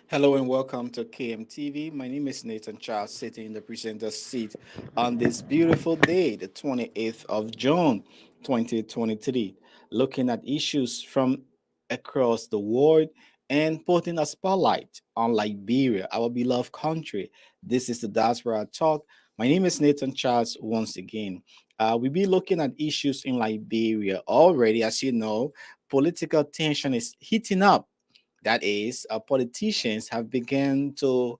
Hello and welcome to KMTV. My name is Nathan Charles, sitting in the presenter seat on this beautiful day, the 28th of June, 2023, looking at issues from across the world and putting a spotlight on Liberia, our beloved country. This is the Diaspora Talk. My name is Nathan Charles once again. We'll be looking at issues in Liberia. Already, as you know, political tension is heating up. That is, politicians have begun to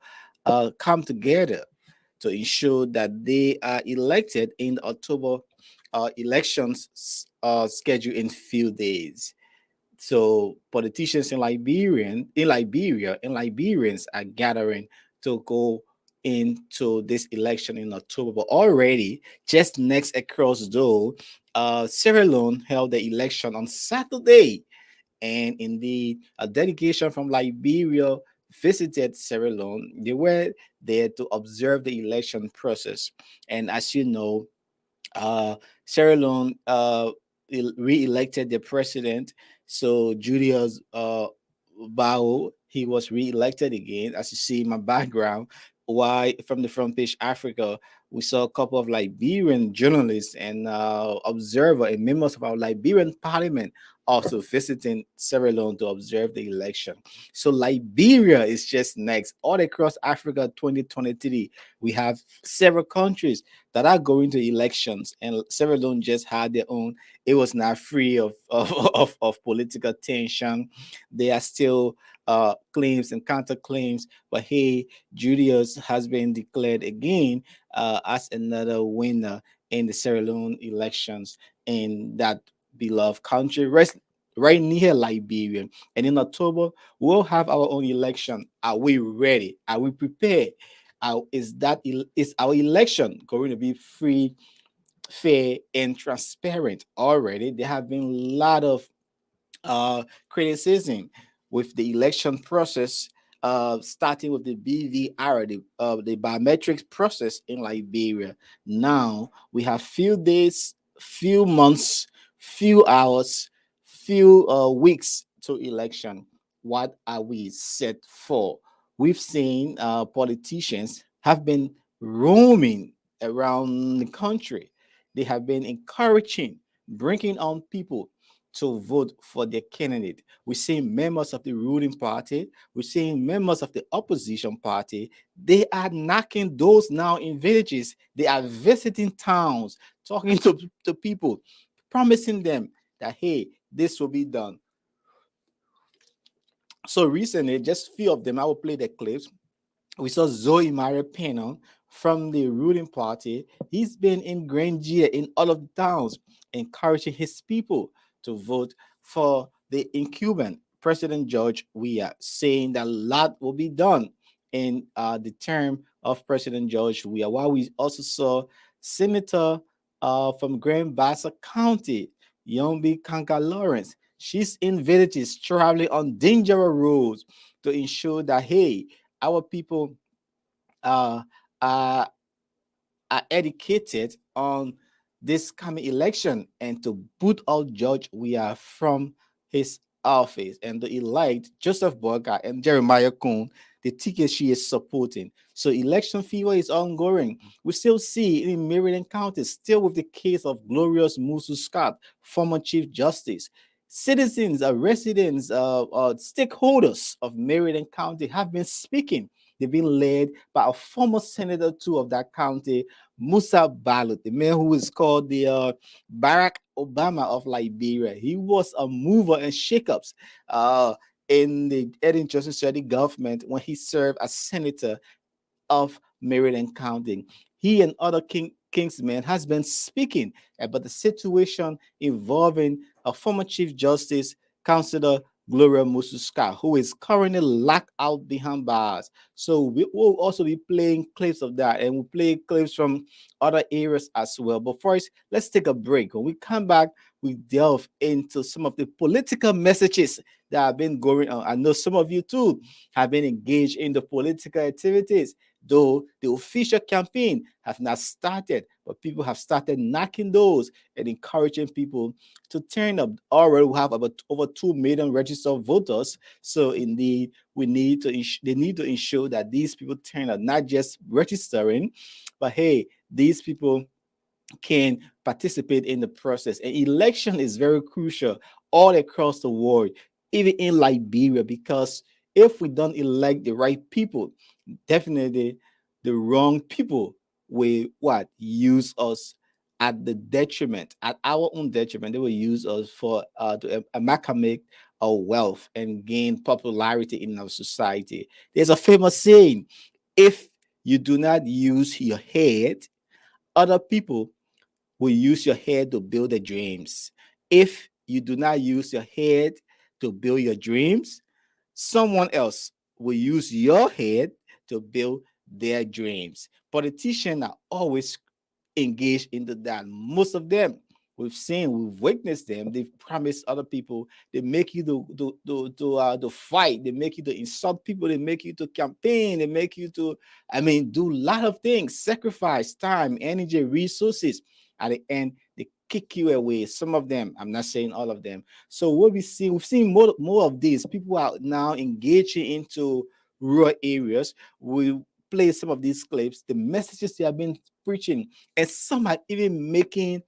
come together to ensure that they are elected in the October elections scheduled in few days. So politicians in Liberia and Liberians are gathering to go into this election in October. But already, just next across though, Sierra Leone held the election on Saturday, and indeed, a delegation from Liberia visited Sierra Leone. They were there to observe the election process. And as you know, Sierra Leone re-elected the president. So Julius Bao, he was re-elected again. As you see in my background, why from the front page Africa, we saw a couple of Liberian journalists and observer and members of our Liberian parliament also visiting Sierra Leone to observe the election. So Liberia is just next. All across Africa 2023, we have several countries that are going to elections, and Sierra Leone just had their own. It was not free of political tension. There are still claims and counterclaims, but hey, Julius has been declared again as another winner in the Sierra Leone elections in that beloved country, right near Liberia. And in October, we'll have our own election. Are we ready? Are we prepared? Is our election going to be free, fair, and transparent? Already, there have been a lot of criticism with the election process, starting with the BVR, the biometrics process in Liberia. Now we have few days, few months, few hours, few weeks to election. What are we set for? We've seen politicians have been roaming around the country. They have been encouraging, bringing on people to vote for their candidate. We're seeing members of the ruling party, we're seeing members of the opposition party. They are knocking doors now in villages. They are visiting towns, talking to people, promising them that, hey, this will be done. So recently, just few of them, I will play the clips. We saw Zoe Maria Pena from the ruling party. He's been in Grandia in all of the towns, encouraging his people to vote for the incumbent President George Weah, saying that a lot will be done in the term of President George Weah. While we also saw Senator from Grand Bassa County, Yombi Kanka Lawrence. She's in villages traveling on dangerous roads to ensure that, hey, our people uh, are, are educated on this coming election and to boot out George Weah from his office and to elect Joseph Boga and Jeremiah Kuhn, the ticket she is supporting. So election fever is ongoing. We still see in Maryland County, still with the case of Glorious Musu Scott, former Chief Justice. Citizens, residents, stakeholders of Maryland County have been speaking. They've been led by a former senator too of that county, Musa Balut, the man who is called the Barack Obama of Liberia. He was a mover and shakeups in the Eden Johnson Study government when he served as senator of Maryland County. He and other Kingsmen has been speaking about the situation involving a former Chief Justice, Councilor Gloria Mususka, who is currently locked out behind bars. So we will also be playing clips of that, and we'll play clips from other areas as well. But first, let's take a break. When we come back, we delve into some of the political messages that have been going on. I know some of you too have been engaged in the political activities though the official campaign have not started, but people have started knocking doors and encouraging people to turn up. Already we have about over 2 million registered voters. So indeed, they need to ensure that these people turn up, not just registering, but hey, these people can participate in the process. And election is very crucial all across the world, even in Liberia, because if we don't elect the right people, definitely the wrong people will what use us at the detriment, at our own detriment. They will use us for to amalgamate our wealth and gain popularity in our society. There's a famous saying: if you do not use your head, other people will use your head to build their dreams. If you do not use your head to build your dreams, someone else will use your head to build their dreams. Politicians are always engaged into that. Most of them we've witnessed them. They've promised other people. They make you to fight. They make you to insult people. They make you to campaign. They make you to, I mean, do a lot of things, sacrifice time, energy, resources. At the end, they kick you away. Some of them, I'm not saying all of them. So what we've seen more of these. People are now engaging into rural areas. We play some of these clips, the messages they have been preaching, and some are even making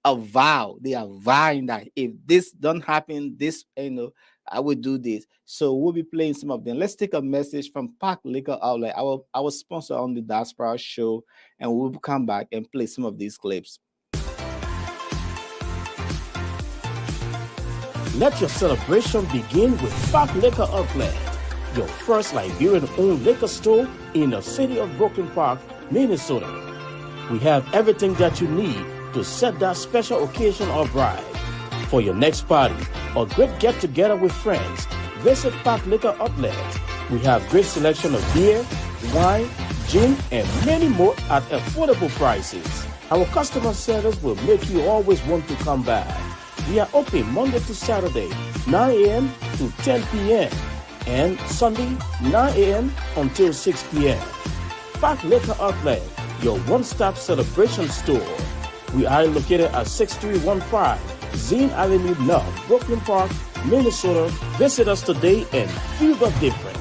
a vow. They are vowing that if this don't happen, this I will do this. So we'll be playing some of them. Let's take a message from Park Liquor Outlet, our sponsor on the Diaspora show, and we'll come back and play some of these clips. Let your celebration begin with Park Liquor Outlet, your first Liberian-owned liquor store in the city of Brooklyn Park, Minnesota. We have everything that you need to set that special occasion or bride. For your next party or great get-together with friends, visit Park Liquor Outlet. We have great selection of beer, wine, gin, and many more at affordable prices. Our customer service will make you always want to come back. We are open Monday to Saturday, 9 a.m. to 10 p.m. and Sunday, 9 a.m. until 6 p.m. Park Liquor Outlet, your one-stop celebration store. We are located at 6315 Zine Avenue North, Brooklyn Park, Minnesota. Visit us today and feel the difference.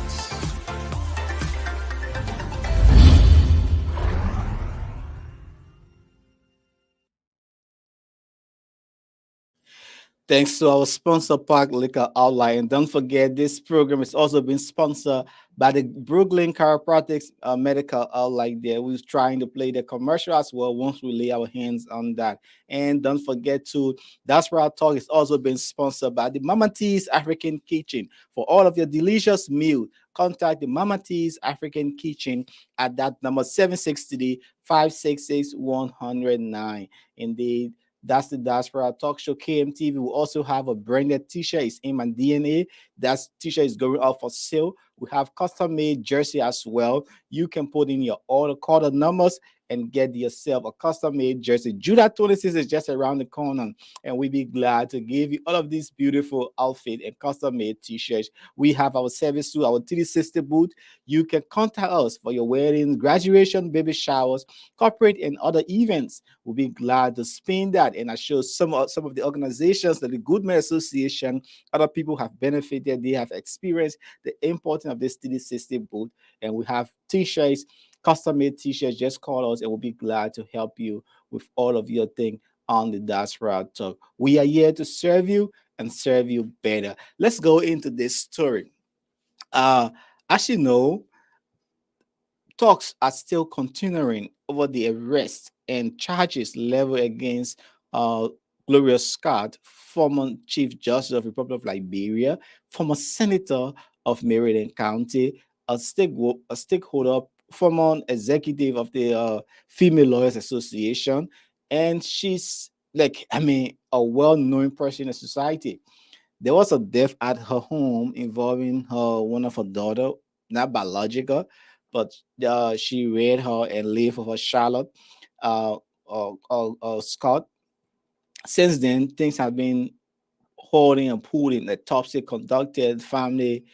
Thanks to our sponsor, Park Liquor Outlet. And don't forget, this program is also being sponsored by the Brooklyn Chiropractics Medical Outlet there. We're trying to play the commercial as well once we lay our hands on that. And don't forget to, that's where our talk is also being sponsored by the Mama T's African Kitchen. For all of your delicious meal, contact the Mama T's African Kitchen at that number 760-566-109. Indeed, that's the Diaspora Talk Show KMTV. We also have a branded t-shirt. It's in my DNA. That t-shirt is going out for sale. We have custom-made jersey as well. You can put in your order, call the numbers, and get yourself a custom-made jersey. July 26 is just around the corner, and we'll be glad to give you all of these beautiful outfit and custom-made t-shirts. We have our service to our 360 booth. You can contact us for your wedding, graduation, baby showers, corporate, and other events. We'll be glad to spin that and I show some of the organizations that the Goodman Association, other people have benefited, they have experienced the importance of this 360 booth, and we have t-shirts, custom-made t-shirts. Just call us and we'll be glad to help you with all of your thing on the Diaspora Talk. We are here to serve you and serve you better. Let's go into this story. As you know, talks are still continuing over the arrest and charges leveled against uh, Gloria Scott, former Chief Justice of the Republic of Liberia, former Senator of Meriden County, a stakeholder, former executive of the Female Lawyers Association, and she's like, I mean, a well-known person in the society. There was a death at her home involving her one of her daughter, not biological, but she reared her and lived with her Charlotte, Scott. Since then, things have been holding and pulling. The autopsy conducted, family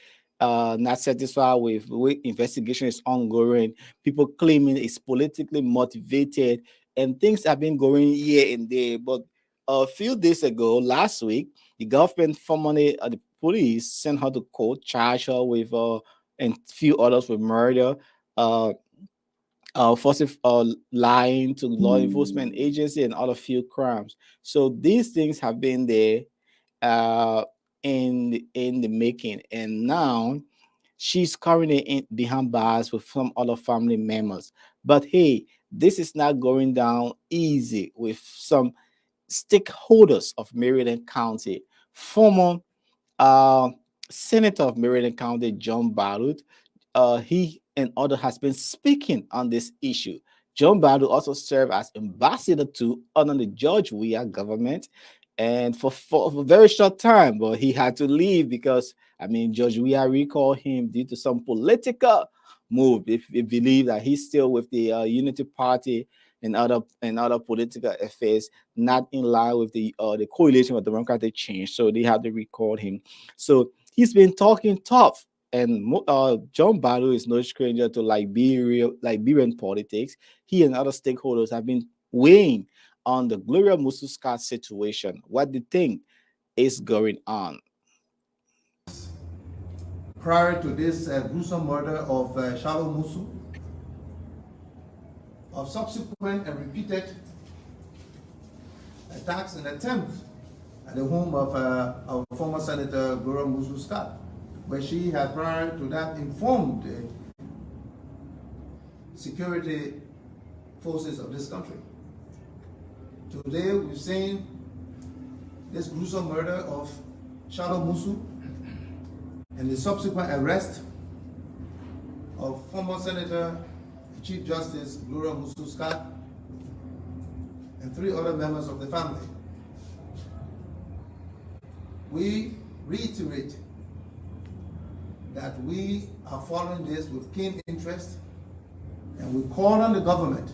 not satisfied with the way investigation is ongoing. People claiming it's politically motivated, and things have been going here and there. But a few days ago, last week, the government formally, the police sent her to court, charged her with and few others with murder. Uh, Falsif lying to law enforcement agency and other few crimes. So these things have been there uh, in the making, and now she's currently behind bars with some other family members. But hey, this is not going down easy with some stakeholders of Maryland County. Former uh, Senator of Maryland County, John Barrett, he and other has been speaking on this issue. John Barrett also served as ambassador to under the George Weah government, and for a very short time, but he had to leave because I mean George Weah recalled him due to some political move. If we believe that he's still with the Unity Party and other political affairs, not in line with the coalition of democratic change, so they had to recall him. So he's been talking tough, and John Barrow is no stranger to Liberian politics. He and other stakeholders have been weighing on the Gloria Mususka situation. What do you think is going on? Prior to this gruesome murder of Shalom Musu, of subsequent and repeated attacks and attempts at the home of our former Senator Gloria Musu Scott, where she had prior to that informed security forces of this country. Today we've seen this gruesome murder of Shalom Musu and the subsequent arrest of former Senator Chief Justice Gloria Musu Scott and 3 other members of the family. We reiterate that we are following this with keen interest, and we call on the government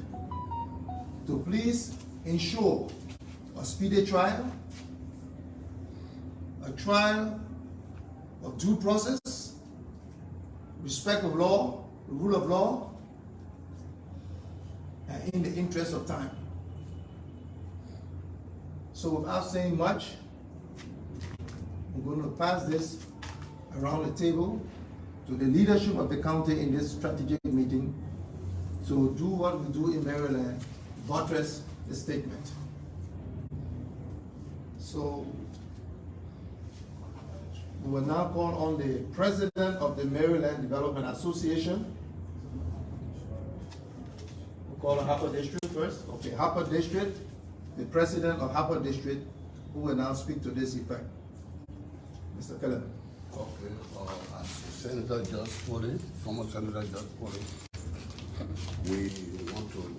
to please ensure a speedy trial, a trial of due process, respect of law, the rule of law, and in the interest of time. So without saying much, I'm going to pass this around the table to the leadership of the county in this strategic meeting to do what we do in Maryland, buttress the statement. So we will now call on the president of the Maryland Development Association. We'll call Harper District first. Okay, Harper District, the president of Harper District, who will now speak to this effect. Mr. Kelly. Okay, as Senator just put it, former Senator just put it, we want to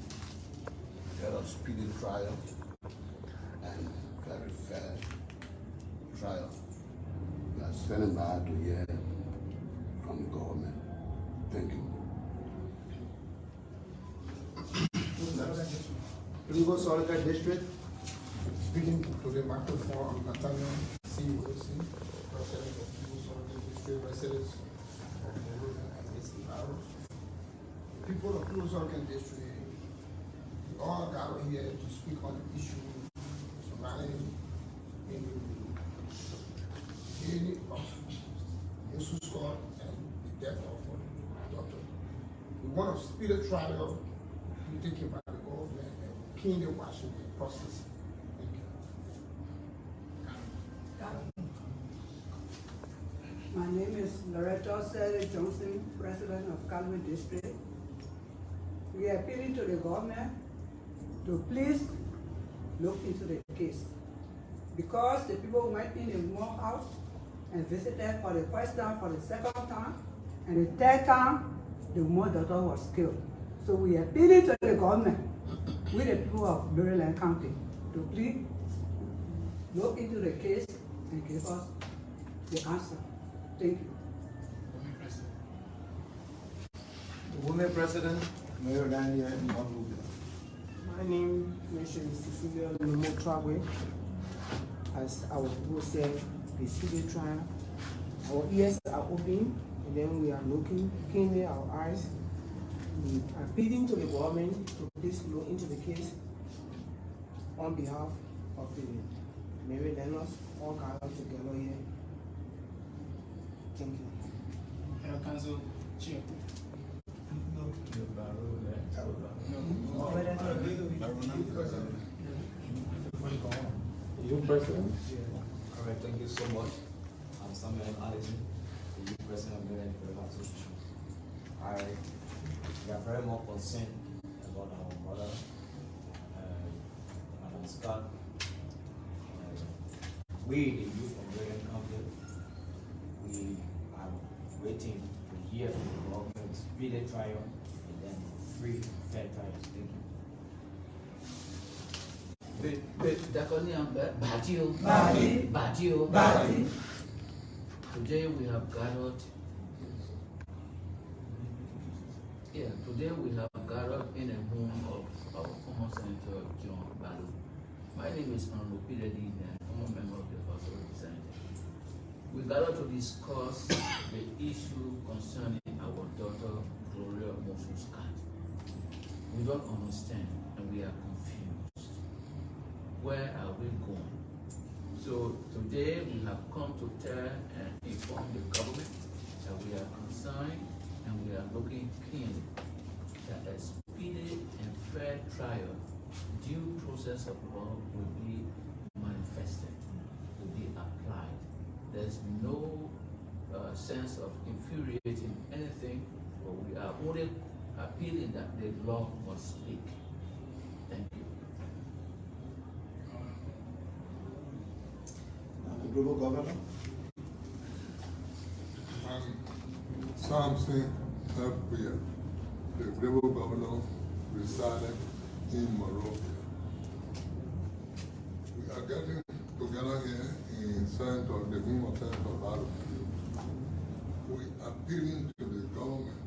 get a speedy trial and very fair trial. We are standing by to hear from the government. Thank you. Rigo Solitary District. Speaking to the microphone, Nathaniel C. Wilson, President of People Solitary District, residents of Maryland and Eastern Barrows. The people of People Solitary District, we all gathered here to speak on the issue surrounding in the killing of Musu Scott and the death of the doctor. We want a speedy trial. We thinking about the government and keenly watching the process. Thank you. My name is Loretta Sally Johnson, President of Calvary District. We are appealing to the government to please look into the case, because the people went in the Moore house and visited for the first time, for the second time, and the third time, the Moore daughter was killed. So we are appealing to the government with the people of Maryland County to please look into the case and give us the answer. Thank you. The women president, Mayor Daniel and Rubio. My name is Cecilia Lumo. As our people said, the civil trial, our ears are open And then we are looking keenly our eyes. We are pleading to the government to please look into the case on behalf of the Marylanders all gathered together here. Thank you. Council Chair. You President? All right, thank you so much. I'm Samuel Allison, the youth president of Maryland Development Association. We are very much concerned about our mother, Madam Scott. We, the youth of Maryland County, we are waiting to hear from the government, speedy trial, and then free, fair trial. Thank you. Today we have gathered. Today we have gathered in a home of our former Senator John Balu. My name is Honorable Peter D. former member of the House of Representatives. We gathered to discuss the issue concerning our daughter Gloria Moses Scott. We don't understand and we are confused. Where are we going? So today we have come to tell and inform the government that we are concerned and we are looking keenly that a speedy and fair trial, due process of law will be manifested, will be applied. There's no sense of infuriating anything, but we are only appealing that the law must speak. Thank you. Global Governor. Samson F. Beer, the global governor resided in Morocco. We are getting together here in Senator, the room of Senator Balu. We are appealing to the government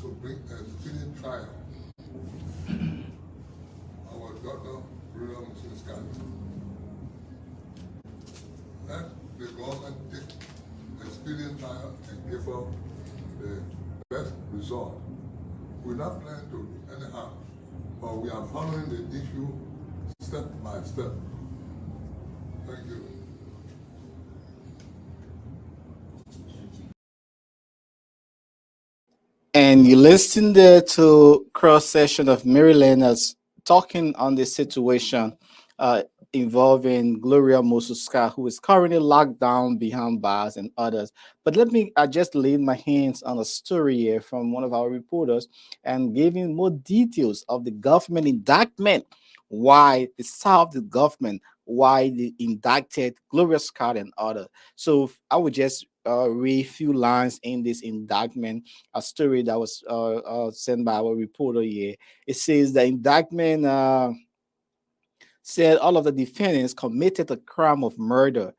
to bring a speedy trial. Our daughter, Rita Mrs. Scott. Let the government take a speedy trial and give her the best result. We're not planning to do anyhow, but we are following the issue step by step. Thank you. And you listen there to cross session of Marylanders talking on the situation involving Gloria Mosuska, who is currently locked down behind bars and others. But let me just lay my hands on a story here from one of our reporters and giving more details of the government indictment, why the South, the government, why they indicted Gloria Scott and others. So I would just read a few lines in this indictment, a story that was sent by our reporter here. It says the indictment said all of the defendants committed a crime of murder,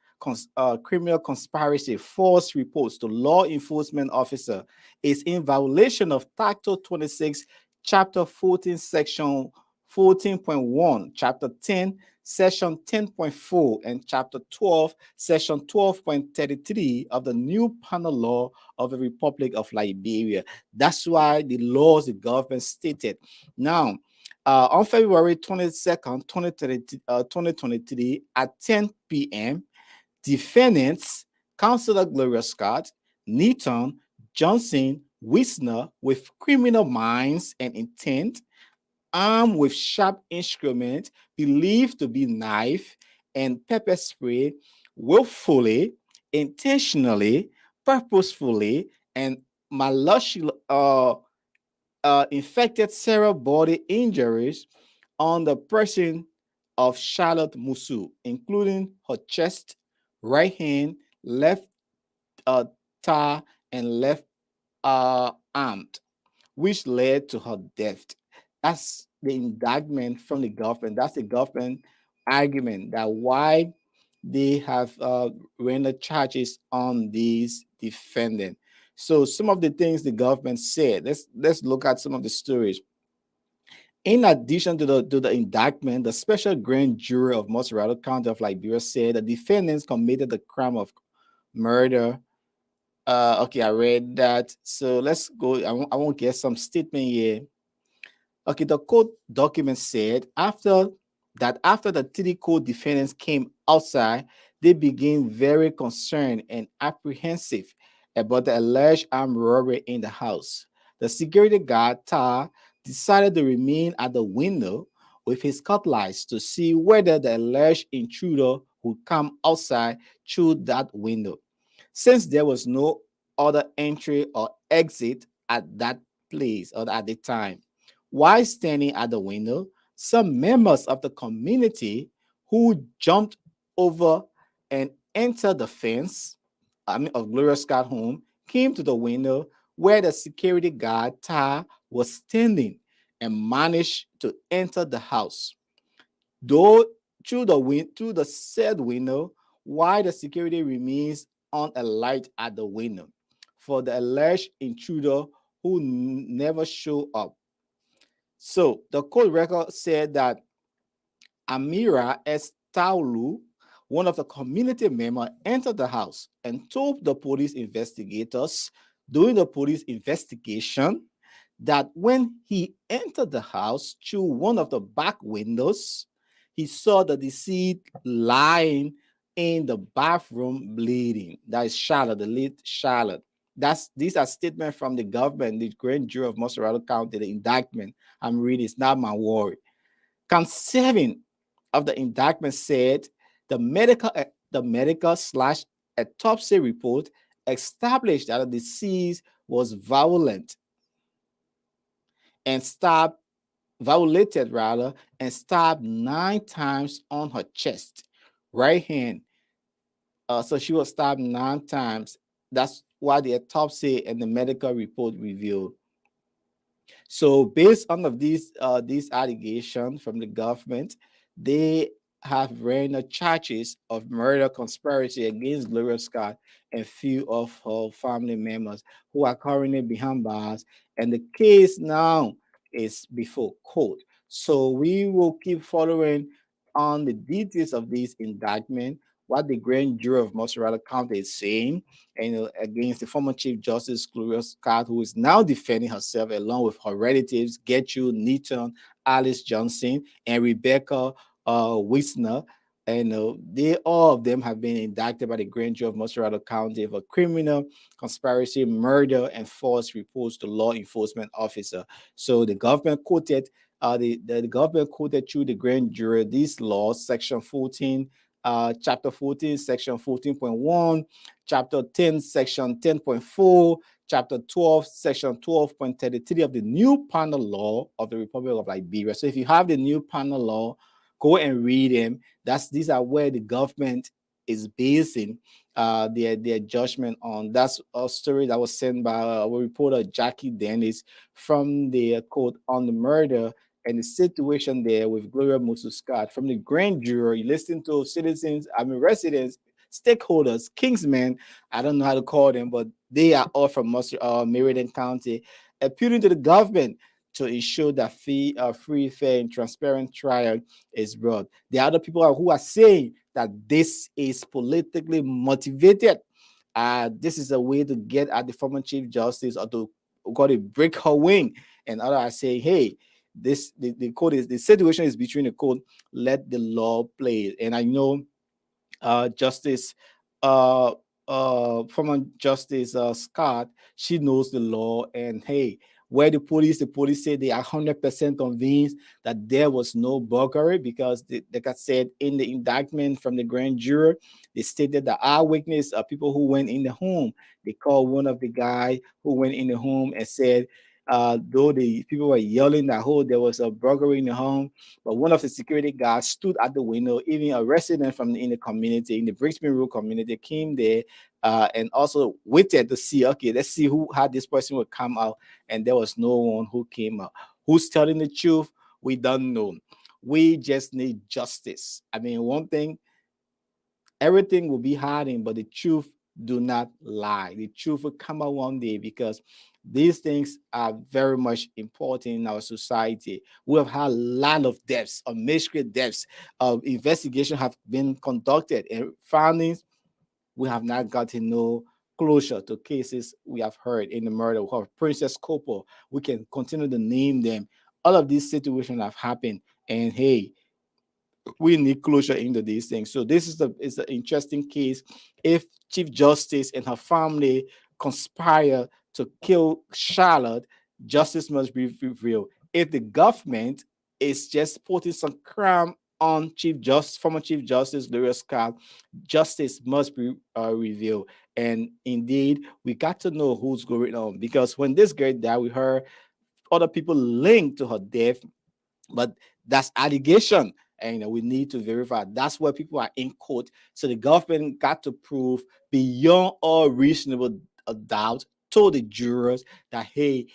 criminal conspiracy, false reports to law enforcement officer is in violation of Title 26, Chapter 14, Section 14.1, Chapter 10, Section 10.4, and Chapter 12, Section 12.33 of the new penal law of the Republic of Liberia. That's why the laws the government stated. Now, on February 22nd, 2023, at 10 p.m., defendants, Councilor Gloria Scott, Neaton, Johnson, Wisner, with criminal minds and intent, armed with sharp instruments believed to be knife and pepper spray, willfully, intentionally, purposefully, and maliciously infected several body injuries on the person of Charlotte Musu, including her chest, right hand, left thigh, and left arm, which led to her death. That's the indictment from the government. That's the government argument that why they have rendered charges on these defendants. So some of the things the government said. Let's look at some of the stories. In addition to the indictment, the special grand jury of Montserrat County of Liberia said the defendants committed the crime of murder Okay, I read that. So let's go. I won't get some statement here. Okay, the court document said after the three co-defendants came outside, they became very concerned and apprehensive about the alleged armed robbery in the house. The security guard, Tar, decided to remain at the window with his cutlass to see whether the alleged intruder would come outside through that window. Since there was no other entry or exit at that place or at the time, while standing at the window, some members of the community who jumped over and entered the fence, of Gloria Scott home, came to the window where the security guard Tar was standing and managed to enter the house. Though through the said window, while the security remains on a light at the window for the alleged intruder who never showed up. So the court record said that Amira Estaulu, one of the community members, entered the house and told the police investigators during the police investigation that when he entered the house through one of the back windows, he saw the deceased lying in the bathroom bleeding. That is Charlotte, the late Charlotte. These are statements from the government, the grand jury of Montserrat County, the indictment I'm reading. It's not my word. Count 7 of the indictment said the medical slash autopsy report established that the deceased was and stabbed violated rather and stabbed 9 times on her chest, right hand. So she was stabbed 9 times. That's what the autopsy and the medical report revealed. So based on of these allegations from the government, they have ran charges of murder conspiracy against Gloria Scott and few of her family members who are currently behind bars, and the case now is before court. So we will keep following on the details of this indictment, what the grand jury of Montserrat County is saying, and against the former Chief Justice Gloria Scott, who is now defending herself along with her relatives, Gertrude Neaton, Alice Johnson, and Rebecca Wisner. And they all of them have been indicted by the grand jury of Montserrat County for criminal conspiracy, murder, and false reports to law enforcement officer. So the government quoted the government quoted through the grand jury these laws, section 14, chapter 14, section 14.1, chapter 10, section 10.4, chapter 12, section 12.33 of the new penal law of the Republic of Liberia. So if you have the new penal law, go and read them. These are where the government is basing their judgment on. That's a story that was sent by our reporter Jackie Dennis from the court on the murder and the situation there with Gloria Musu Scott from the grand jury. Listen to citizens, residents, stakeholders, kingsmen. I don't know how to call them, but they are all from Meriden County, appealing to the government to ensure that free, fair, and transparent trial is brought. There are other people who are saying that this is politically motivated. This is a way to get at the former Chief Justice or to got to break her wing. And others are saying, hey, the court is the situation is between the court. Let the law play. And I know Justice uh former Justice Scott, she knows the law, and hey, where the police say they are 100% convinced that there was no burglary because like I said in the indictment from the grand jury, they stated that our witness are people who went in the home. They called one of the guy who went in the home and said though the people were yelling that there was a burglary in the home, but one of the security guards stood at the window. Even a resident from in the community, in the Brisbane Road community, came there and also waited to see, okay, let's see how this person would come out. And there was no one who came out. Who's telling the truth? We don't know. We just need justice. One thing, everything will be hiding, but the truth do not lie. The truth will come out one day because these things are very much important in our society. We have had a lot of deaths, of mystery deaths, of investigation have been conducted and findings we have not got to know closure to cases we have heard in the murder of Princess Copper. We can continue to name them. All of these situations have happened, and hey, we need closure into these things. So this is an interesting case. If Chief Justice and her family conspire to kill Charlotte, justice must be revealed. If the government is just putting some crime on former Chief Justice Gloria Scott, justice must be revealed. And indeed, we got to know who's going on, because when this girl died, we heard other people linked to her death, but that's allegation, and we need to verify. That's where people are in court. So the government got to prove beyond all reasonable doubt to the jurors that hey,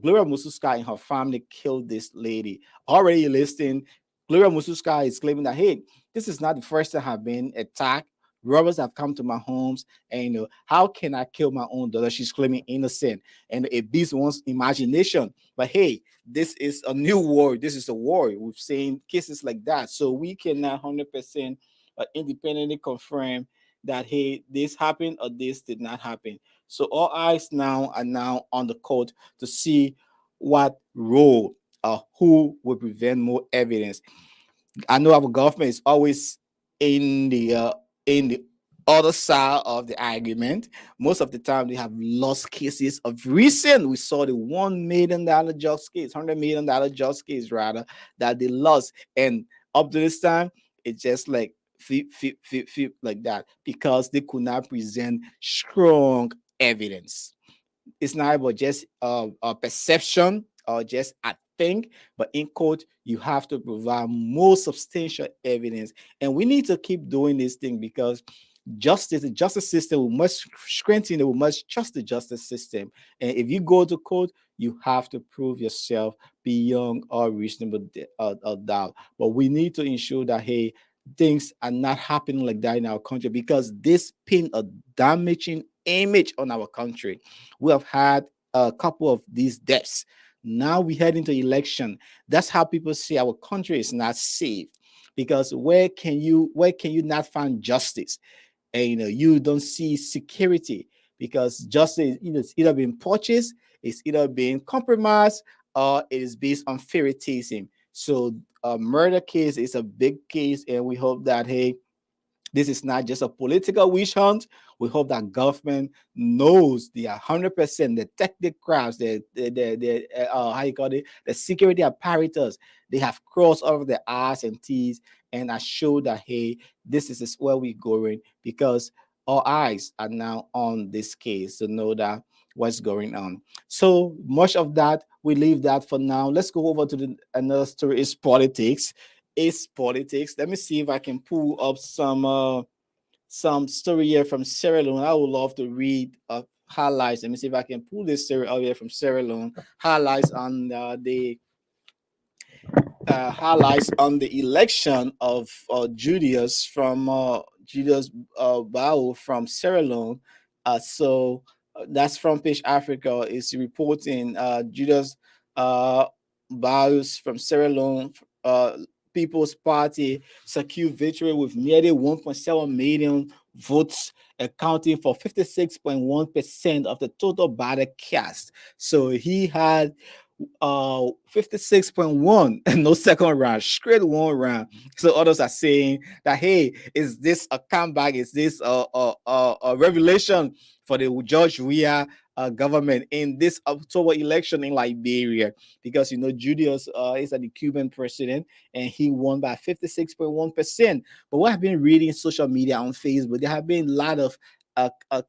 Gloria Mususka and her family killed this lady. Already listing, Gloria Mususka is claiming that hey, this is not the first time I've been attacked. Robbers have come to my homes, and how can I kill my own daughter? She's claiming innocent, and it beats one's imagination. But hey, this is a new war. This is a war. We've seen cases like that. So we cannot 100% independently confirm that, hey, this happened or this did not happen. So all eyes now are now on the court to see what role or who will prevent more evidence. I know our government is always in the other side of the argument. Most of the time, they have lost cases. Of recent, we saw the $1 million judge case, $100 million judge case rather, that they lost, and up to this time, it's just like flip, like that, because they could not present strong evidence. It's not about just a perception or just a think, but in court, you have to provide more substantial evidence. And we need to keep doing this thing, because the justice system, we must strengthen it, we must trust the justice system. And if you go to court, you have to prove yourself beyond all reasonable doubt. But we need to ensure that, hey, things are not happening like that in our country, because this paint a damaging image on our country. We have had a couple of these deaths. Now we head into election. That's how people say our country is not safe. Because where can you not find justice? And you don't see security, because justice it's either being purchased, it's either being compromised, or it is based on favoritism. So a murder case is a big case, and we hope that hey, this is not just a political witch hunt. We hope that government knows the 100% the technocrats, the how you call it, the security apparatus. They have crossed over the R's and T's and are showed that hey, this is where we're going, because our eyes are now on this case to know that what's going on. So much of that we leave that for now. Let's go over to the another story. Is politics. Is politics. Let me see if I can pull up some story here from Sierra Leone. I would love to read highlights. Let me see if I can pull this story out here from Sierra Leone. Highlights on the highlights on the election of Julius Bao from Sierra Leone. That's Front Page Africa is reporting Julius uh, Bao's from Sierra Leone People's Party secured victory with nearly 1.7 million votes, accounting for 56.1% of the total ballot cast. So he had 56.1 and no second round, straight one round. So others are saying that hey, is this a comeback? Is this a revelation for the George Weah government in this October election in Liberia? Because Julius is the Cuban president, and he won by 56.1%. But what I've been reading social media on Facebook, there have been a lot of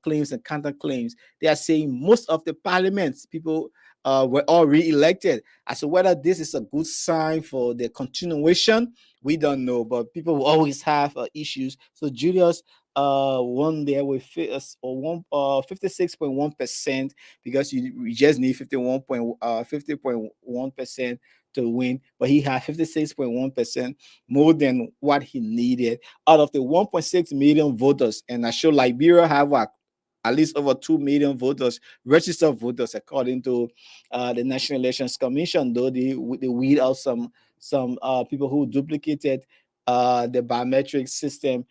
claims and counter claims. They are saying most of the parliaments people were all re-elected. As to whether this is a good sign for the continuation, we don't know. But people will always have issues. So Julius won there with 56.1%, because you just need 50.1% to win, but he had 56.1%, more than what he needed out of the 1.6 million voters. And I show Liberia have at least over 2 million voters, registered voters, according to the National Elections Commission, though they weed out some people who duplicated the biometric system.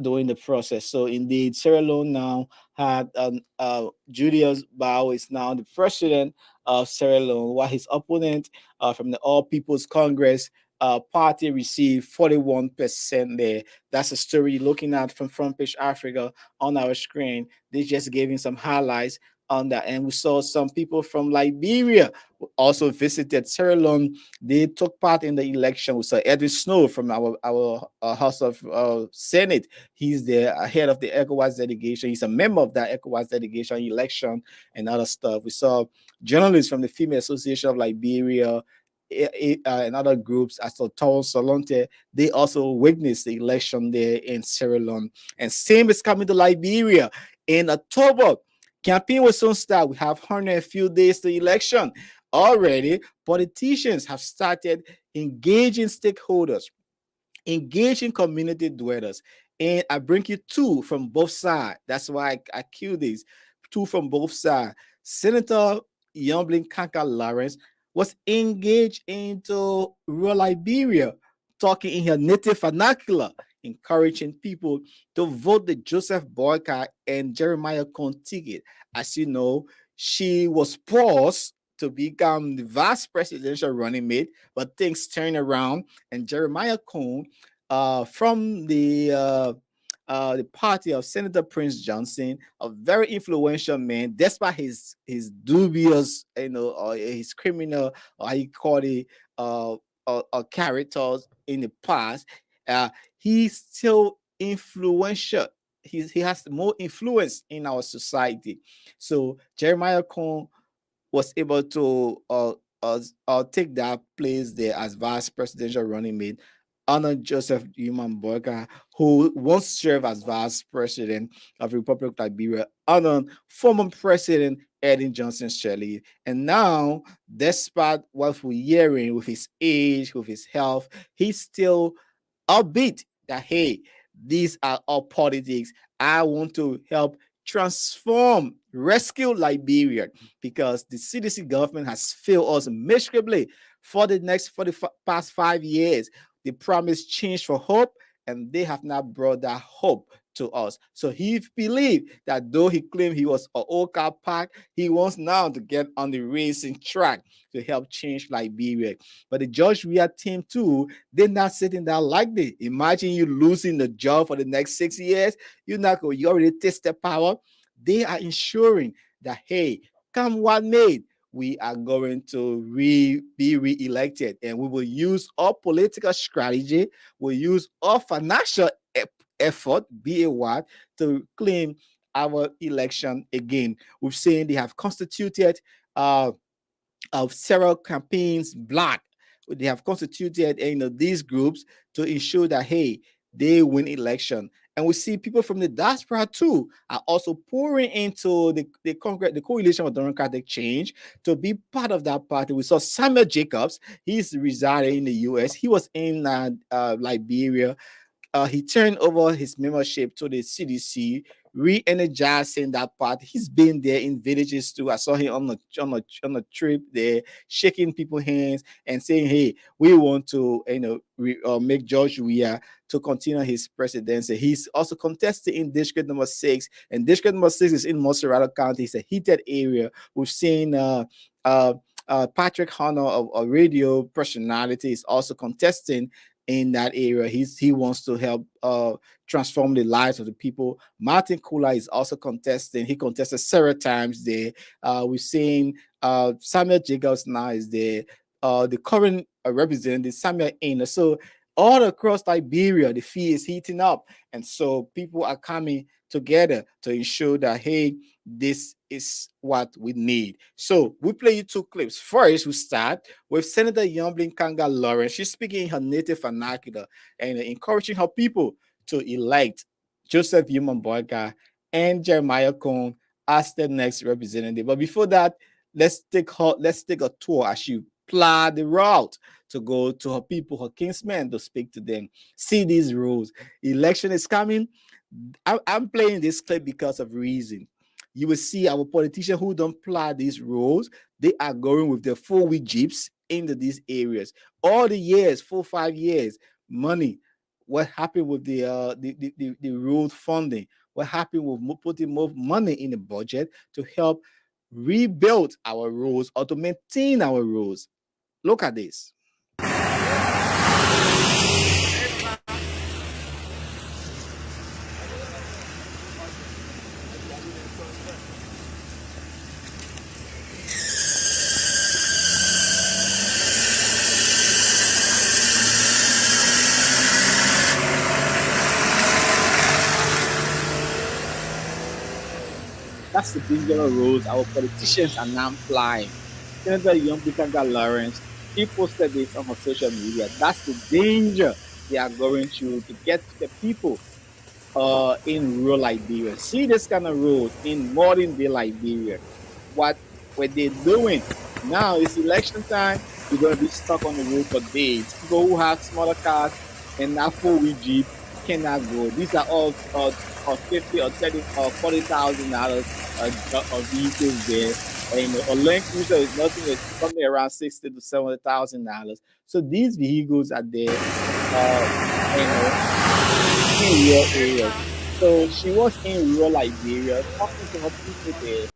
during the process. So indeed, Sierra Leone now had Julius Bao is now the president of Sierra Leone, while his opponent from the All People's Congress party received 41% there. That's a story you're looking at from Front Page Africa on our screen. They just gave you some highlights on that. And we saw some people from Liberia who also visited Sierra Leone. They took part in the election. We saw Edwin Snow from our House of Senate. He's the head of the ECOWAS delegation. He's a member of that ECOWAS delegation election and other stuff. We saw journalists from the Female Association of Liberia and other groups, as Tol Solonte, they also witnessed the election there in Sierra Leone. And same is coming to Liberia in October. Campaign was soon start. We have 100 and few days to election. Already, politicians have started engaging stakeholders, engaging community dwellers. And I bring you two from both sides. That's why I cue these two from both sides. Senator Yomblin Kanka Lawrence was engaged into rural Liberia, talking in her native vernacular, encouraging people to vote the Joseph Boyka and Jeremiah Cohn ticket. As you know, she was paused to become the vice presidential running mate, but things turned around, and Jeremiah Cohn from the party of Senator Prince Johnson, a very influential man, despite his dubious, or his criminal, or how you call it, characters in the past. He's still influential. He has more influence in our society. So Jeremiah Cohn was able to take that place there as vice presidential running mate under Joseph Human Burger, who once served as vice president of the Republic of Liberia under former president Ellen Johnson Shirley. And now, despite what we're hearing with his age, with his health, he's still upbeat that, hey, these are all politics. I want to help transform, rescue Liberia, because the CDC government has failed us miserably for the past 5 years. They promised change for hope, and they have not brought that hope to us. So he believed that though he claimed he was an old car park, he wants now to get on the racing track to help change Liberia. But the George Weah team too, they're not sitting down like this. Imagine you losing the job for the next 6 years. You're not going, you already tasted power. They are ensuring that, hey, come what may, we are going to be re-elected, and we will use our political strategy, we'll use our financial effort, be it what, to claim our election again. We've seen they have constituted of several campaigns black. They have constituted these groups to ensure that, hey, they win election. And we see people from the diaspora too are also pouring into the Congress, the Coalition for Democratic Change, to be part of that party. We saw Samuel Jacobs. He's residing in the US. He was in Liberia. He turned over his membership to the CDC, re-energizing that part. He's been there in villages too. I saw him on a trip there, shaking people's hands and saying, "Hey, we want to, make George Weah to continue his presidency." He's also contested in District Number 6, and District Number 6 is in Moserado County. It's a heated area. We've seen Patrick Hunter, a radio personality, is also contesting in that area. He wants to help transform the lives of the people. Martin Kula is also contesting. He contested several times there. We've seen Samuel Jacobs now is there. The current representative, Samuel Aina. So all across Liberia, the fee is heating up. And so people are coming together to ensure that, hey, this is what we need. So we play you two clips. First, we start with Senator Yomblin Kanga Lawrence. She's speaking in her native vernacular and encouraging her people to elect Joseph Human Boyka and Jeremiah Cohn as the next representative. But before that, let's take a tour as she plow the route to go to her people, her kinsmen, to speak to them. See these rules. Election is coming. I'm playing this clip because of reason. You will see our politicians who don't apply these rules, they are going with their 4-wheel jeeps into these areas. All the years, 4-5 years, money what happened with the road funding? What happened with putting more money in the budget to help rebuild our roads or to maintain our roads? Look at this. That's the dangerous roads our politicians are now flying. Senator Young Bikanga Lawrence, he posted this on her social media. That's the danger they are going to get the people in rural Liberia. See this kind of road in modern day Liberia. What were they doing? Now it's election time. You're going to be stuck on the road for days. People who have smaller cars and not four-wheel jeep cannot go. These are all 50 or 30 or $40,000 vehicles there. And, a Land Cruiser is nothing. It's something around 60 to $70,000. So these vehicles are there. You know, in rural areas. So she was in rural Liberia talking to her people there.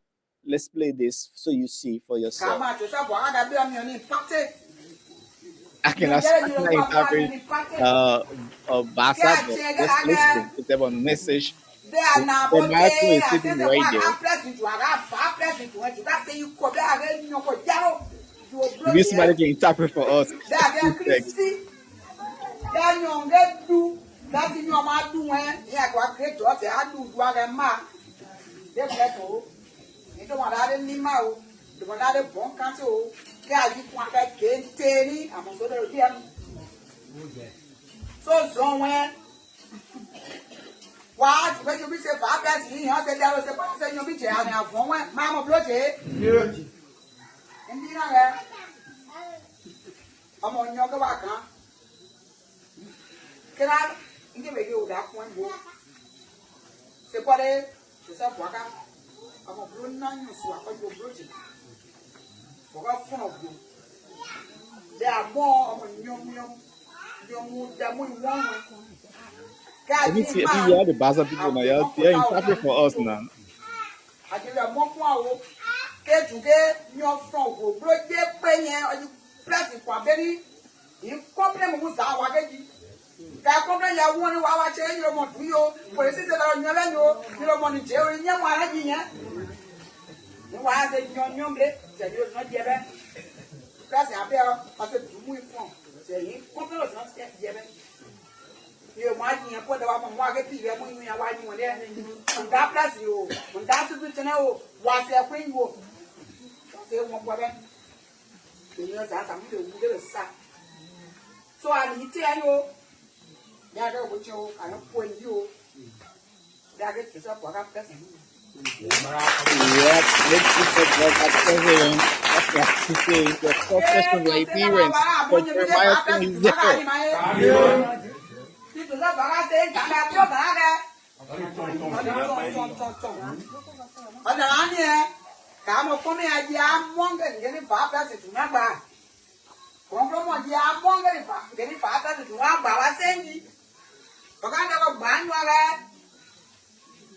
Let's play this so you see for yourself. I cannot interpret Basa, but let's listen. It's about a message. The microphone is sitting right there. Maybe somebody can interpret for us. So somewhere, why? When you say Fabian, you have said there was a person you be and have one, Mamma Bloche. And you know, I'm on your back. Can I give you that one book? Say, what is a waka? I'm a blue nun, so I go broaching. For what fun of you? There are more of a young. Let me see yeah, the Basa people now. They're interpret for us now. I give a more get to get your front go break your penny or you press it for very you problem with our getting. Come ya one hour change your month to you, for a sister on your land, you don't want to jail in your one. You want to young lady, said you was not given. Press a bear, I said, you move from. Say, you come not step given. You might put the one market, you are moving a white one there. And God bless you. When that's a good to know, what's their queen walk. Say one woman. The years as I'm little sack. So I need to tell you, that with you, I don't point you. That is up what I'm pressing. Yes, let's keep that president. That's what she says. The success of Liberians. But Jeremiah thing is there. People love I say, I'm a coming idea, I'm wondering getting fathers to number. Come from what you are wondering, getting fathers to number. I say, but I never ban you.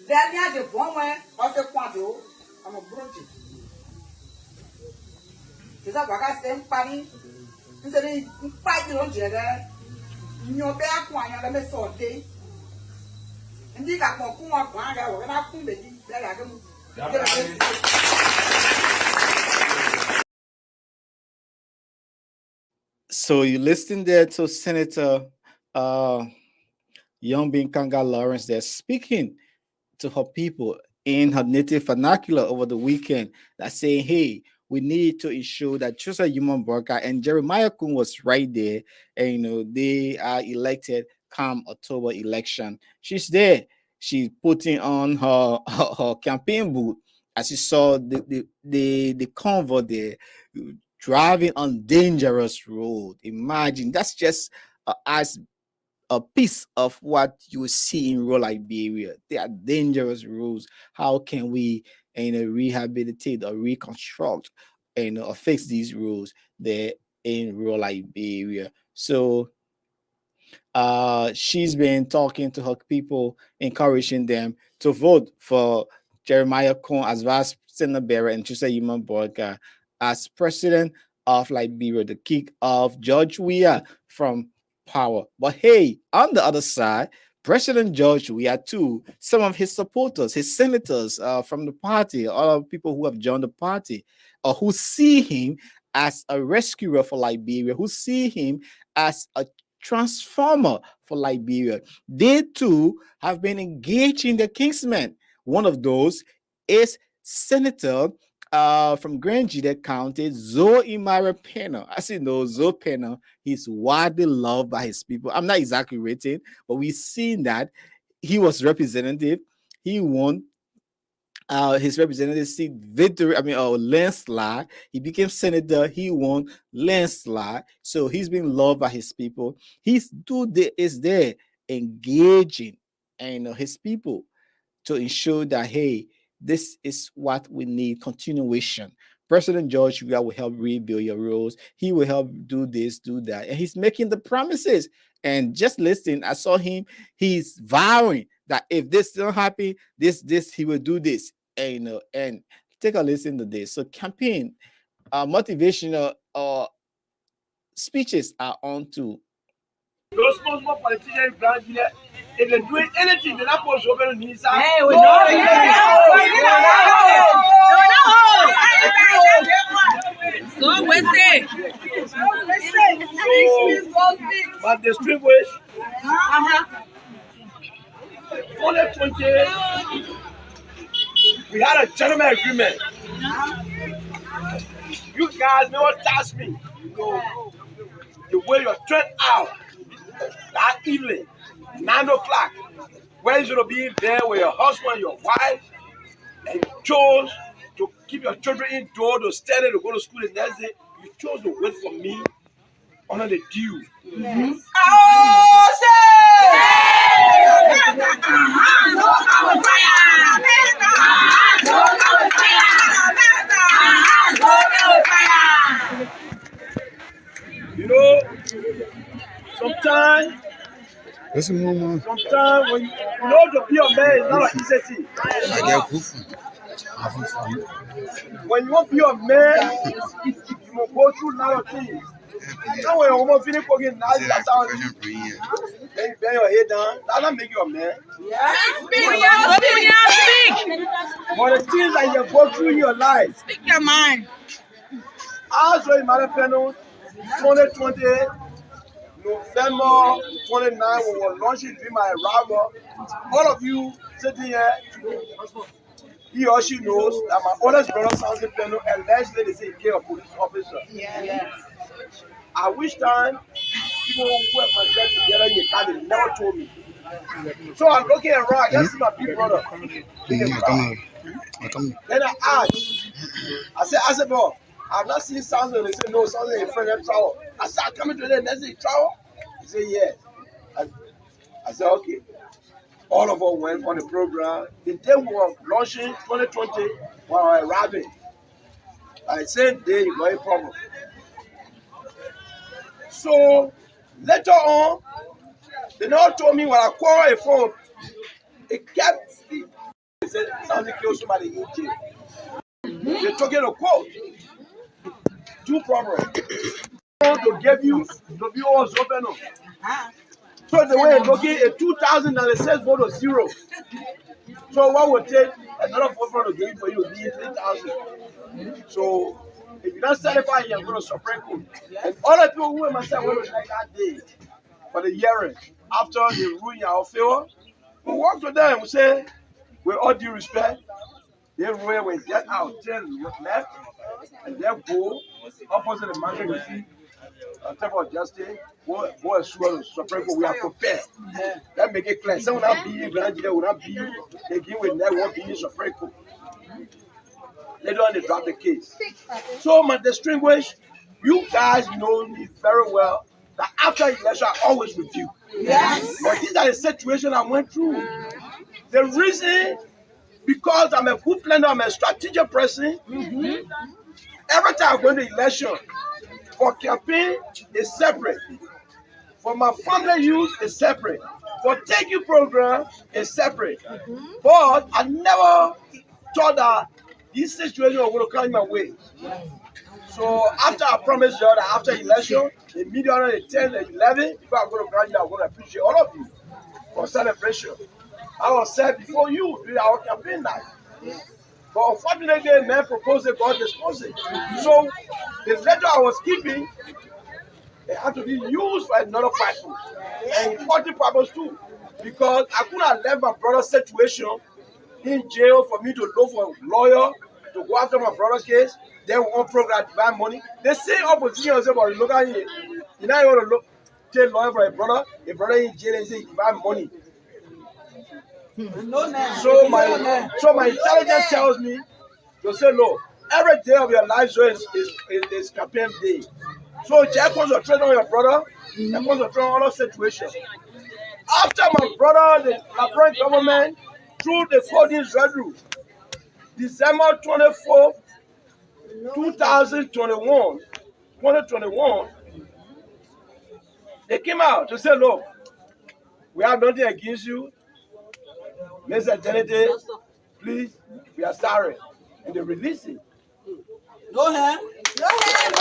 Then you have the form of the quadro. I'm a brooch. Is that what I say, Fanny? Instead of fighting on Jagger, your back one, you're a sort day. And you got more Kuma Quanga when I come with you. So you listen there to Senator Young Kanga Lawrence there speaking to her people in her native vernacular over the weekend that saying, hey, we need to ensure that Chusa Human Worker and Jeremiah Kun was right there, and they are elected come October election. She's there. She's putting on her campaign boot as you saw the convoy there driving on dangerous road. Imagine that's just as a piece of what you see in rural Liberia. They are dangerous roads. How can we rehabilitate or reconstruct or fix these roads there in rural Liberia? So She's been talking to her people, encouraging them to vote for Jeremiah Cohn as vice Senate bearer and Chusa Yuma Borga as president of Liberia, the kick of George Weah from power. But hey, on the other side, President George Weah too, some of his supporters, his senators from the party, all of the people who have joined the party, or who see him as a rescuer for Liberia, who see him as a transformer for Liberia. They too have been engaging the Kingsmen. One of those is Senator from Grand Gita County, Zoe Imara Pena. As you know, Zoe Pena, he's widely loved by his people. I'm not exaggerating, but we've seen that he was representative. He won his representative seat victory, landslide. He became senator. He won landslide. So he's been loved by his people. He's is there engaging and his people to ensure that, hey, this is what we need, continuation. President George Weah will help rebuild your roads. He will help do this, do that. And he's making the promises. And just listening, I saw him, he's vowing that if this don't happen, this, he will do this. And, and take a listen to this. So campaign, motivational speeches are on too. Those responsible politicians in if they're doing anything, they're not supposed to open the inside. Hey, we know. So we say. But the street ways, 2020, we had a gentleman agreement. You guys never touch me. The way you're turned out that evening, 9 o'clock, where you should be there with your husband, your wife, and you chose to keep your children indoors, to study, to go to school the next day. You chose to wait for me under the dew. Yes. You know, sometimes when you know to be a man is not an easy thing. When you want to be a man, you will go through a lot of things. Now when you finish cooking, then you bend your head down. That don't make you a man. But the things that you go through in your life. Speak your mind. As well, Madam Peno, 2020, November 29, we were launching during my arrival. All of you sitting here, he or she knows that my oldest brother, Sansi Peno, allegedly they say he a police officer. Yeah. At which time, people who have myself together in the car, they never told me. So I'm looking around, I just see my big brother. Then I asked, I said, bro, I've not seen Sansi. They said, no, Sansi is a friend of travel. I said, I'm coming today, next day, travel? He said, yeah. I said, okay. All of us went on the program. The day we were launching 2020, while we were arriving, I said, there you got a problem. So later on, they now told me when I called a phone, it kept speaking. They said something killed somebody in jail. They took it to court. 2 problems. To give you the viewers open up. So the way looking at 2,000 and it says vote of 0. So what would take another 400 to give you for you? 3,000. So if you don't certify, you're going to Supreme Court. And all the people who were myself went like that day for the hearing after they rule in our favor, we walk to them and say, with all due respect, they rule when get out, turn left, and then go opposite the mountain to see Temple of Justice, go and swear to Supreme Court. We are prepared. That make it clear. Some will not be in Grand Gita, will not be, they give with that won't be in Supreme Court. They don't drop the case. So, my distinguished, you guys know me very well that after election, I'm always with you. Yes. But these are the situations I went through. The reason, because I'm a good planner, I'm a strategic person. Every time I go to election, for campaign is separate. For my family use is separate. For taking program is separate. But I never thought that this situation was going to come my way. So after I promised you that after election, immediately on the 10th and 11th, if I'm going to grant you, I'm going to appreciate all of you for celebration. I was said before you during our campaign night. But unfortunately, men proposed it, God disposed it. So the letter I was keeping, it had to be used for another purpose and important purpose too. Because I could have left my brother's situation in jail for me to look for a lawyer to go after my brother's case. Then one program divide money. They say opposition will say, but look at you. You know you want to look take lawyer for a brother in jail and say divide money. So my intelligence tells me to say no. Every day of your life so is campaign day. So just concentrate on your brother and concentrate on other situations. After my brother, the Labrador government, through the coding rule, December 24th, 2021, they came out to say, look, we have nothing against you. Mr. Kennedy, please, we are sorry. And they released it. No hand. No hand.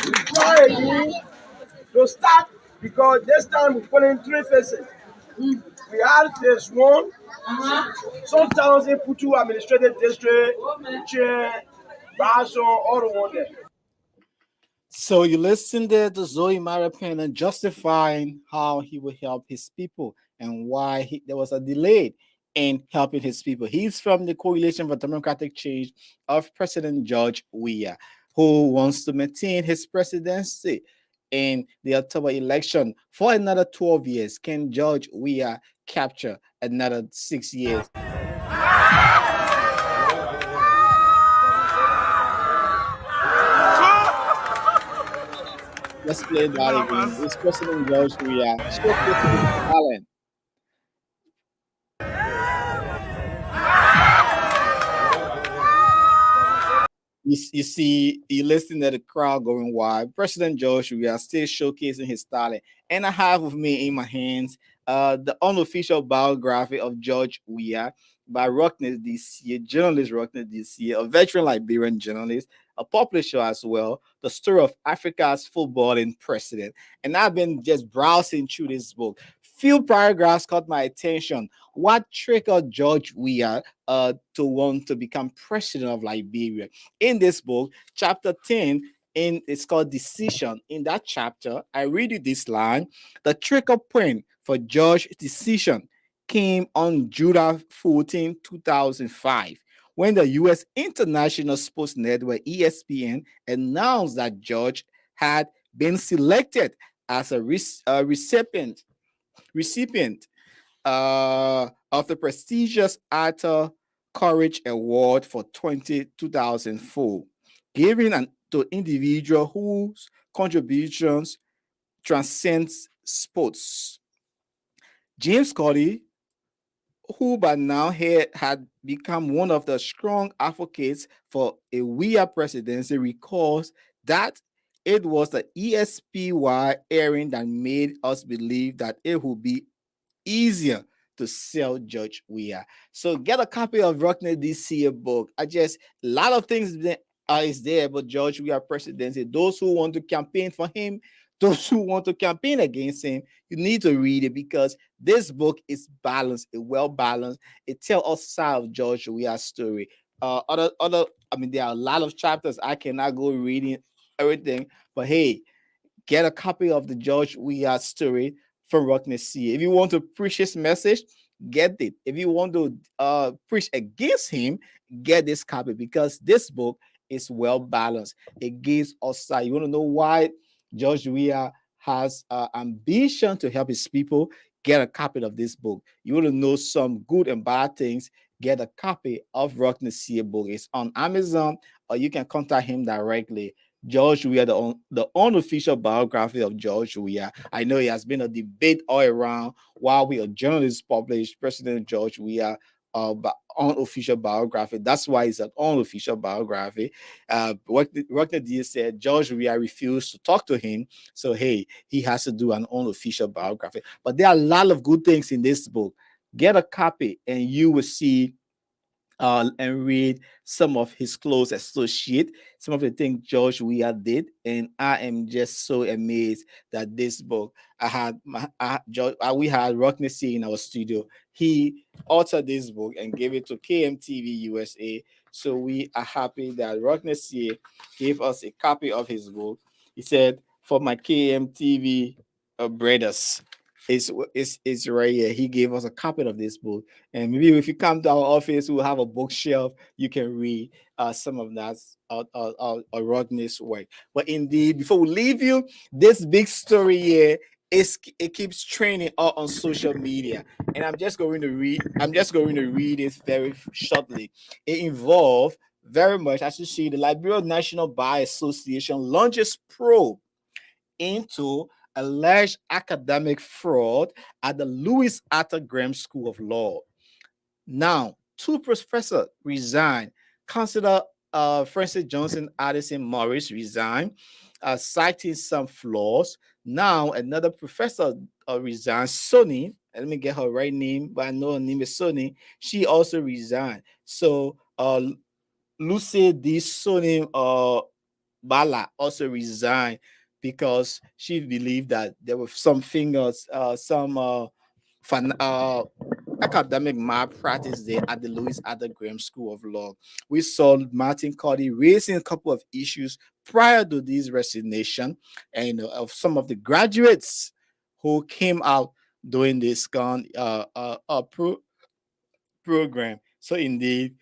We try again to start because this time we put in 3 phases. We had phase 1. Some towns in Putu administrative district, Chair, Baso, all the one there. So you listen there to Zoe Marapena justifying how he will help his people and why there was a delay in helping his people. He's from the Coalition for Democratic Change of President George Weah, who wants to maintain his presidency in the October election for another 12 years. Can George Weah capture another 6 years? Let's play that again. It's President George Weah showcasing his talent. You see, you listen to the crowd going wild. President George Weah still showcasing his talent. And I have with me in my hands the unofficial biography of George Weah by Rockness DC, journalist Rockness DC, a veteran Liberian journalist, a publisher as well, the story of Africa's footballing president. And I've been just browsing through this book. Few paragraphs caught my attention. What triggered George Weah to want to become president of Liberia? In this book, chapter 10, it's called Decision. In that chapter, I read you this line: the trigger point for George's decision came on July 14, 2005, when the U.S. International Sports Network, ESPN, announced that George had been selected as a recipient of the prestigious Arthur Courage Award for 2004, given to individual whose contributions transcends sports. James Cody, who by now had become one of the strong advocates for a Weah presidency, recalls that it was the ESPY airing that made us believe that it would be easier to sell George Weah. So get a copy of Rocknet DC book. A lot of things is there about George Weah presidency. Those who want to campaign for him, those who want to campaign against him, you need to read it because this book is balanced, it well balanced. It tells us side of George Weah's story. There are a lot of chapters. I cannot go reading everything, but hey, get a copy of the George Weah story from Rockness C. If you want to preach his message, get it. If you want to preach against him, get this copy because this book is well balanced. It gives us You want to know why George Weah has ambition to help his people? Get a copy of this book. You want to know some good and bad things? Get a copy of Rockness C book. It's on Amazon, or you can contact him directly. George Weah, the unofficial biography of George Weah. I know it has been a debate all around while we are journalists published President George Weah unofficial biography. That's why it's an unofficial biography. Rockner D said George Weah refused to talk to him, so hey, he has to do an unofficial biography. But there are a lot of good things in this book. Get a copy, and you will see and read some of his close associate, some of the things George Weah did, and I am just so amazed that this book. We had Rockney C in our studio. He authored this book and gave it to KMTV USA. So we are happy that Rockney C gave us a copy of his book. He said, "For my KMTV brothers." It's right here. He gave us a copy of this book, and maybe if you come to our office, we'll have a bookshelf. You can read some of that Rodney's work. But indeed, before we leave you, this big story here it keeps training out on social media, and I'm just going to read. I'm just going to read it very shortly. It involved very much, as you see, the Liberia National Bar Association launches probe into alleged academic fraud at the Louis Arthur Graham School of Law. Now, two professors resigned. Consider Francis Johnson Addison Morris resigned, citing some flaws. Now, another professor resigned, Sonny. Let me get her right name, but I know her name is Sonny. She also resigned. So, Lucy D. Sonny Bala also resigned because she believed that there were some fingers, some academic malpractice there at the Louis Arthur Graham School of Law. We saw Martin Cuddy raising a couple of issues prior to this resignation, and of some of the graduates who came out doing this program. So indeed,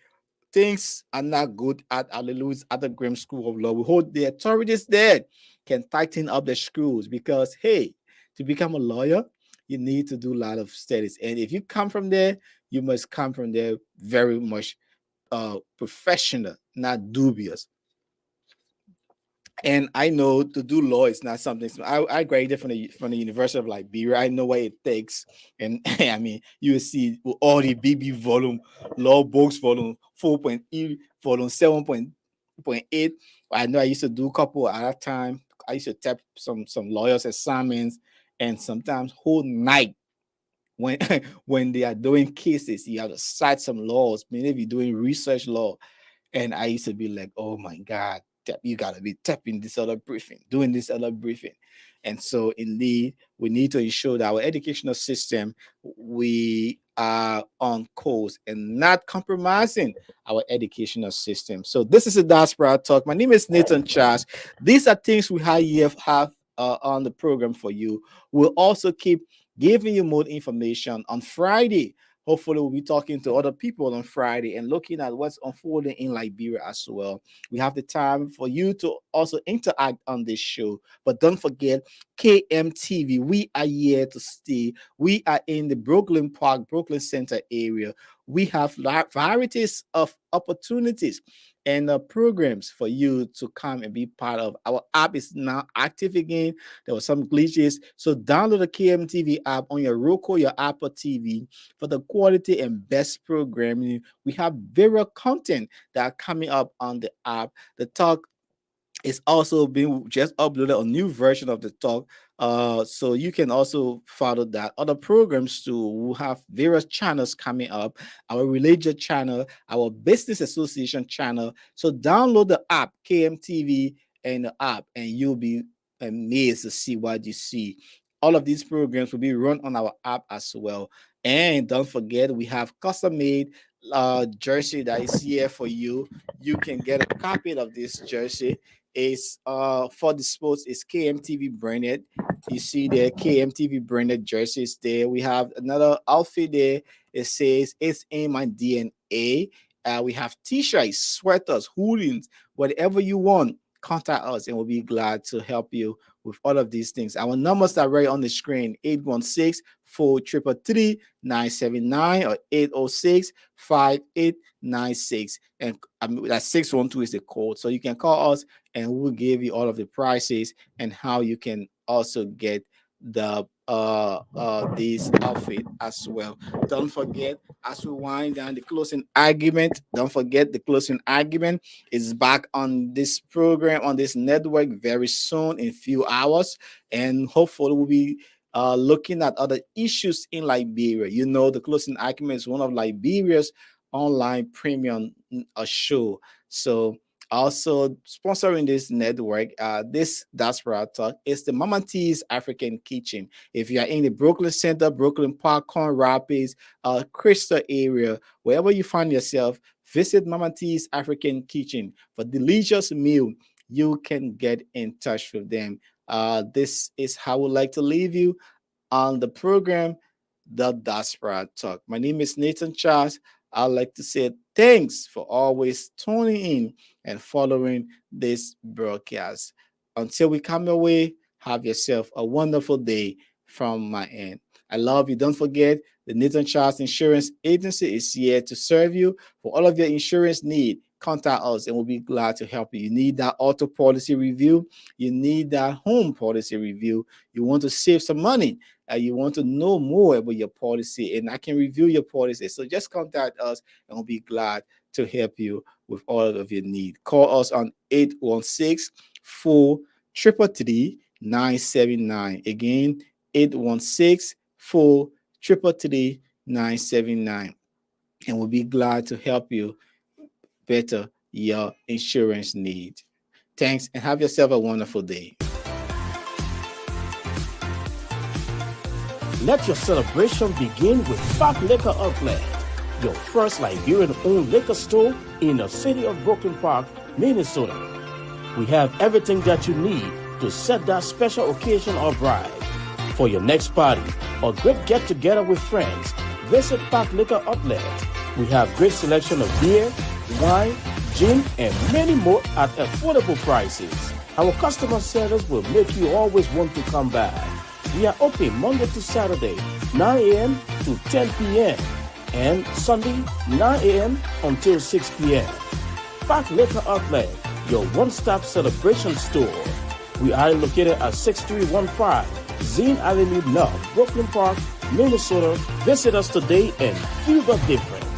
things are not good at Louis Arthur Graham School of Law. We hope the authorities there can tighten up the schools because, hey, to become a lawyer, you need to do a lot of studies. And if you come from there, you must come from there very much professional, not dubious. And I know to do law is not something. I graduated from the University of Liberia. I know what it takes, and I mean, you will see all the BB volume, law books, volume 4.8, volume 7.8. I know I used to do a couple at that time. I used to tap some lawyers' assignments, and sometimes whole night when when they are doing cases, you have to cite some laws. Maybe doing research law, and I used to be like, oh my God, you got to be tapping this other briefing, doing this other briefing. And so, indeed, we need to ensure that our educational system, we are on course and not compromising our educational system. So, this is a Diaspora Talk. My name is Nathan Charles. These are things we have on the program for you. We'll also keep giving you more information on Friday. Hopefully, we'll be talking to other people on Friday and looking at what's unfolding in Liberia as well. We have the time for you to also interact on this show. But don't forget, KMTV, we are here to stay. We are in the Brooklyn Park, Brooklyn Center area. We have varieties of opportunities and programs for you to come and be part of. Our app is now active again. There were some glitches. So download the KMTV app on your Roku, your Apple TV for the quality and best programming. We have various content that are coming up on the app. The talk is also being just uploaded a new version of the talk. So you can also follow that. Other programs too. We have various channels coming up. Our religious channel, our business association channel. So download the app, KMTV, and the app, and you'll be amazed to see what you see. All of these programs will be run on our app as well. And don't forget, we have custom-made jersey that is here for you. You can get a copy of this jersey. Is for the sports is KMTV branded. You see the KMTV branded jerseys there. We have another outfit there. It says it's in my DNA. We have t-shirts, sweaters, hoodies, whatever you want. Contact us and we'll be glad to help you with all of these things. Our numbers are right on the screen: 816-433-979 or 806-5896. And that 612 is the code. So you can call us and we'll give you all of the prices and how you can also get the this outfit as well. Don't forget, as we wind down the closing argument, don't forget the closing argument is back on this program, on this network very soon in few hours, and hopefully we'll be looking at other issues in Liberia. You know, the closing argument is one of Liberia's online premium show. So also sponsoring this network, this Diaspora Talk, is the Mama T's African Kitchen. If you are in the Brooklyn Center, Brooklyn Park, Corn Rapids, Crystal area, wherever you find yourself, visit Mama T's African Kitchen for delicious meal. You can get in touch with them. This is how we like to leave you on the program, the Diaspora Talk. My name is Nathan Charles. I'd like to say thanks for always tuning in and following this broadcast. Until we come your way, have yourself a wonderful day from my end. I love you. Don't forget, the Nathan Charles Insurance Agency is here to serve you for all of your insurance need. Contact us and we'll be glad to help you. You need that auto policy review. You need that home policy review. You want to save some money. You want to know more about your policy, and I can review your policy. So just contact us and we'll be glad to help you with all of your need. Call us on 816-433-979. Again, 816-433-979. And we'll be glad to help you better your insurance need. Thanks, and have yourself a wonderful day. Let your celebration begin with Park Liquor Outlet, your first Liberian-owned liquor store in the city of Brooklyn Park, Minnesota. We have everything that you need to set that special occasion or bride. For your next party or great get-together with friends, visit Park Liquor Outlet. We have great selection of beer, wine, gin, and many more at affordable prices. Our customer service will make you always want to come back. We are open Monday to Saturday, 9 a.m. to 10 p.m. and Sunday, 9 a.m. until 6 p.m. Park Liquor Outlet, your one-stop celebration store. We are located at 6315 Zine Avenue North, Brooklyn Park, Minnesota. Visit us today and feel the difference.